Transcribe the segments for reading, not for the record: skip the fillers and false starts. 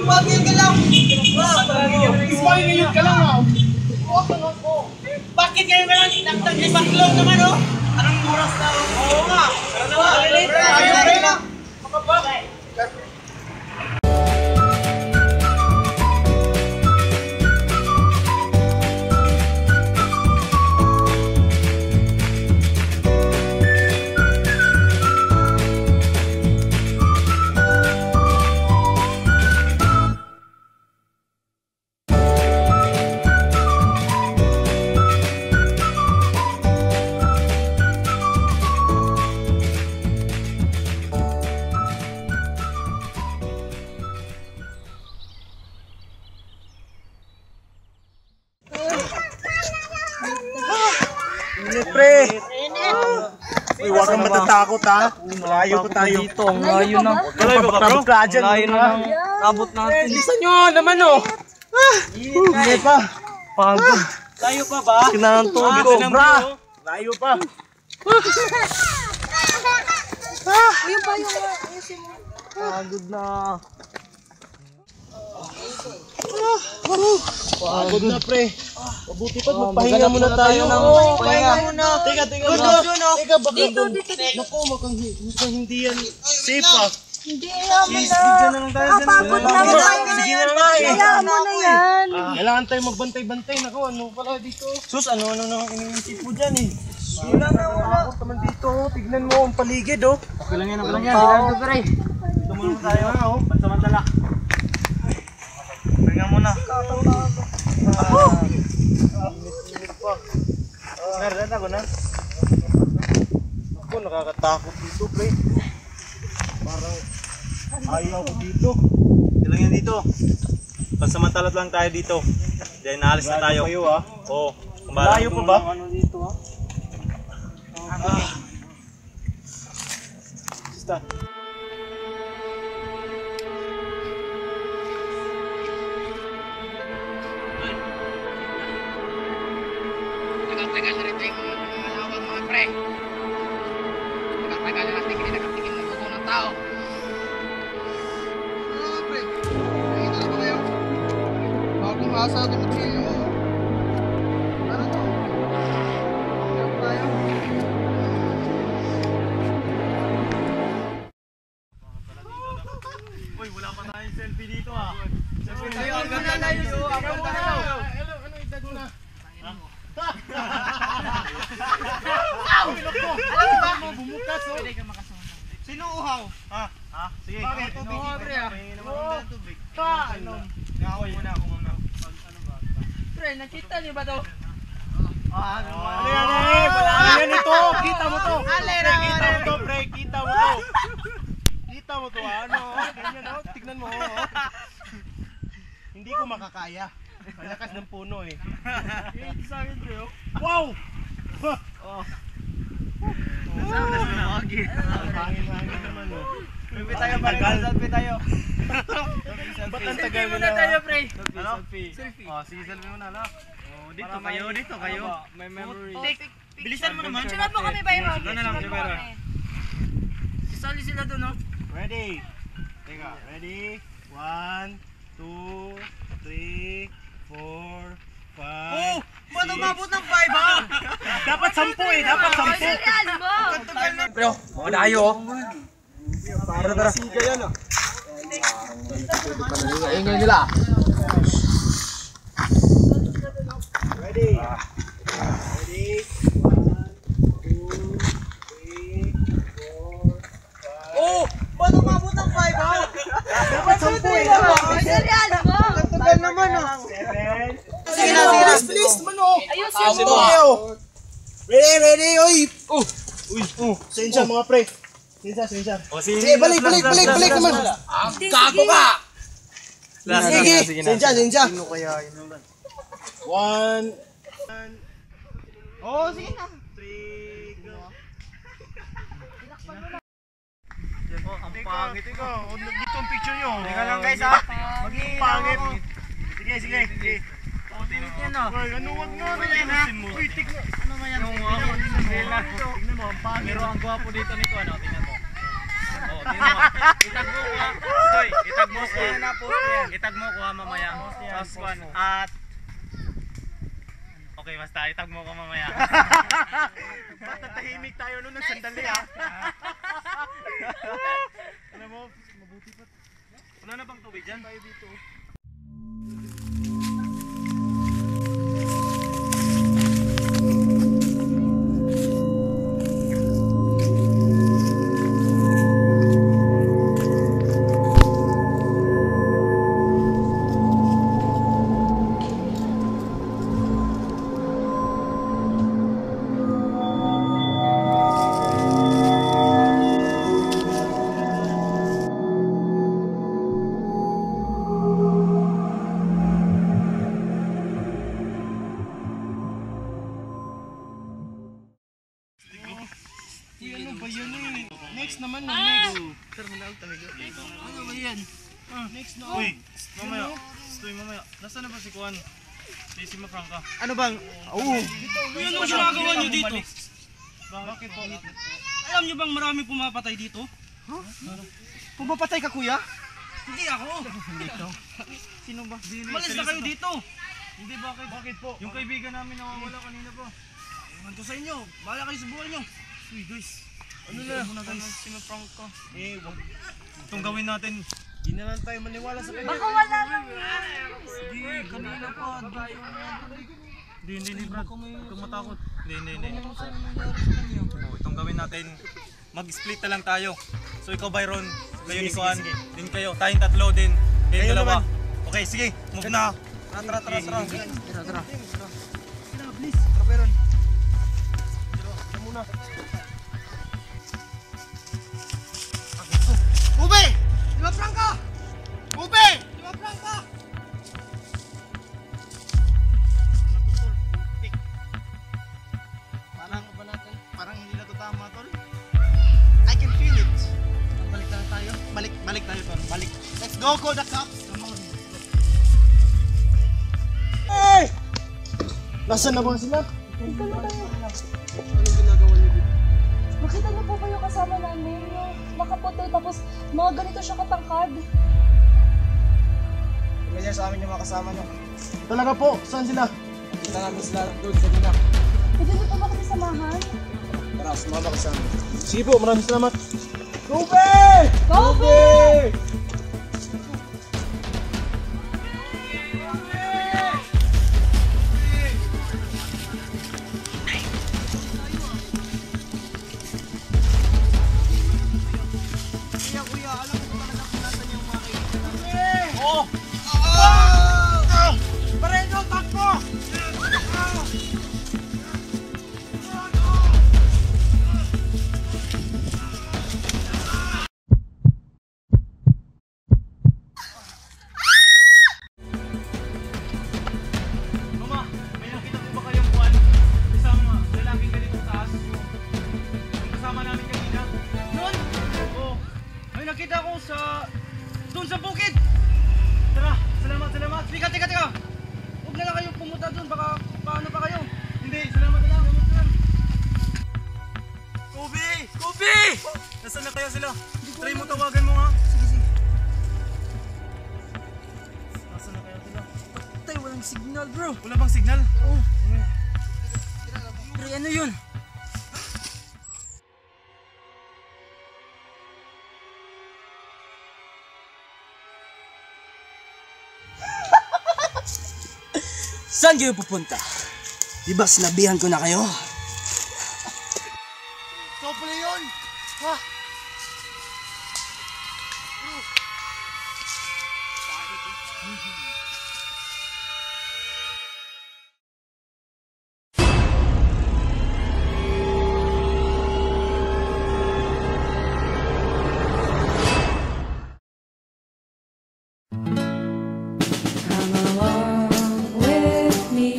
Bagay ka lang! Ismail ngayon ka lang ah! Bakit kayo ka lang? Nagtaglibaklo naman oh! Anong oras na oh? Oo nga! Pero naman, alilate! Ayun na! Makabak! Pre! Uy, huwag kang matatakot ha. Malayo pa tayo. Dito, ang layo na. Malayo pa bro? Ang layo na ng abot natin. Bilisan nyo naman oh. Hindi pa. Pagod. Layo pa ba? Kailangan tubig ko. Sobra. Layo pa. Ayun pa yung ayusin mo. Pagod na. Pagod na pre. Mabuti pa, magpahinga muna tayo. Pahinga muna! Teka. Teka, baka doon. Naku, mukhang hindi yan safe ah. Hindi, ayaw mo na. Video na lang tayo. Kapagod na mo tayo. Sige na nga eh. Ayaw mo na yan. Kailangan tayo magbantay-bantay. Naku, ano pala dito? Sus, ano nang iniisip mo dyan eh? Wala nakakot naman dito. Tignan mo ang paligid oh. Okay lang yan. Tumulong tayo. Pansamantala. Pahinga muna. Meron ako na. Ako nakakatakot dito pre. Parang ayaw ko dito. Ilang yan dito. Pansamantala lang tayo dito. Diyan naalis na tayo. Kayo ah. Oo. Malayo pa ba? Ano dito ah? Basta. Tagal na rin yung awag mga pre. Tagal na natin hindi nakatingin ng buto ng tao. Ano pre? Nakita na ba kayo? Bagong asa ito matrilyo. Ano to? Kaya tayo. Uy, wala pa tayong selfie dito ah. Selfie Tayo, ang ganda na yun. Ang ganda na yun. Ano edad mo na? Bumukas oh. Pwede ka makasama. Sino uhaw? Ha? Sige. Bakit? Tubig. Pre ah. Naman ng tubig. Ano? Ngaway muna ako muna. Pre, nakita niyo ba to? Ano yan eh? Wala yan ito. Kita mo to. Alera, Kita mo to pre. Kita mo to. Kita mo to ano. Ganyan oh. Tignan mo oh. Hindi ko makakaya. Ang lakas ng puno eh. Hindi sa akin pre oh. Wow! Hangin naman oh. Selfie tayo pare. Selfie tayo. Ba't ang tagal mo Muna na? tayo, pre. Ano? Selfie. Oh, sige selfie muna la. Oh, dito kayo. May memory. Bilisan mo naman. Sunod mo kami, Byron. Sunod na lang, Sunod mo Byron. kami. Isali sila doon, no? Ready? Teka, ready? 1, 2, 3, 4, 5. Ba't umabot ng 5 ha? Dapat 10 eh, dapat 10. Yan mo. Pero, mga dayo. Para siga yan ah. Ingay nila. Ready? Ready? 1, 2, 3, 4, 5. Oh! Ba't umabot ng 5 ha? Dapat 10 eh, dapat. Yan mo. Tagal naman ah. 7. Sige na, please. Ayusin mo. Ready? Uy! Sensya mga pre. Sensya. Oh, Sige, balik naman. Kako ka! Sige, sensya. Sino kaya yun? 1. Oh, sige na. 3, go. Ang pangit. Teka, dito ang picture nyo. Teka lang guys ha. Maging pangit. Sige. Yan o. Ay, ano wag nga na yan ha? Uy, tignan. Ano ba yan? Tignan mo, ang pangit. Pero ang gwapo dito nito ano, tingnan mo. Oh, itag mo kuha. Stoy, itag mo kuha. Itag mo kuha mamaya. Tapos kuhan. At okay, basta itag mo ko mamaya. Basta tahimik tayo nun ng sandali ha. Alam mo, mabuti pa. Wala na bang tubig dyan? Tayo dito. Ano ba yun eh? Next naman na next. Sir, manaw talaga. Ano ba yan? Next na. Uy, mamaya. Stoy mamaya. Nasaan na ba si Kuan? Si Mafranca. Ano bang? Oo. Ano ang ginagawa niyo dito? Bakit po? Alam niyo bang marami pumapatay dito? Pumapatay ka kuya? Hindi ako. Sino ba? Malis na kayo dito. Hindi, bakit? Bakit po? Yung kaibigan namin nawawala kanina po. Ewan ko sa inyo. Bahala kayo sa buhay niyo. Uy guys. Ano na guys? Si Mafranca. Eh, wag. Itong gawin natin. Hindi na lang tayo maniwala sa kanya. Baka wala lang. Hindi, kanina pa. Hindi, Brad. Huwag matakot. Hindi. Oh, itong gawin natin. Mag-split na lang tayo. So ikaw, Byron. Kayo ni Kuan. Din kayo. Tayong tatlo din. Kayo dalawa. Okay, sige. Move na. Tara. Tara. Please. Kaperon. Tara muna. Ube! Di ba Franca? Ube! Di ba Franca? Parang hindi na to tama, tol. I can feel it. Balik na tayo. Balik tayo, tol. Balik. Let's go, the cops. Come on. Hey! Nasaan na ba sila? Anong ginagawa niyo dito? Makita niyo po ba yung kasama namin? Yung nakaputi tapos mga ganito siya katangkad. Ganyan sa amin yung mga kasama niyo. Talaga po, saan sila? Kita namin sila doon sa dina. Pwede niyo po ba kami samahan? Tara, sumama ka sa amin. Sige po, maraming salamat. Gobe! Gobe! Kuya, alam mo talaga kung nasan yung mga kaibigan namin. Oh! Paredo, takbo! Mama, may nakita po ba kayong Kuan? Isang lalaking ganitong taas. Yung kasama namin kanina. Doon. Oo. May nakita ko sa... Doon sa bukid. Tara, salamat. Teka. Huwag na lang kayo pumunta doon. Baka paano pa kayo. Hindi, salamat na lang. Kobe! Nasaan na kaya sila? Try mo tawagan mo nga. Sige. Nasaan na kaya sila? Tay, walang signal bro. Wala bang signal? Oh. Pre, ano yun? Saan kayo pupunta? Diba sinabihan ko na kayo? Ikaw pala yun! Ha? Come along with me,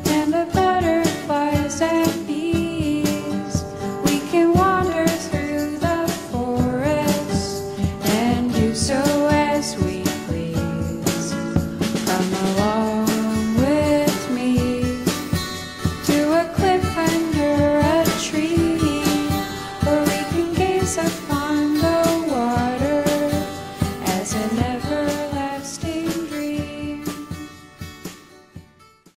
and the butterflies and bees. We can wander through the forest and do so as we please. Come along with me to a cliff under a tree, where we can gaze is a fun.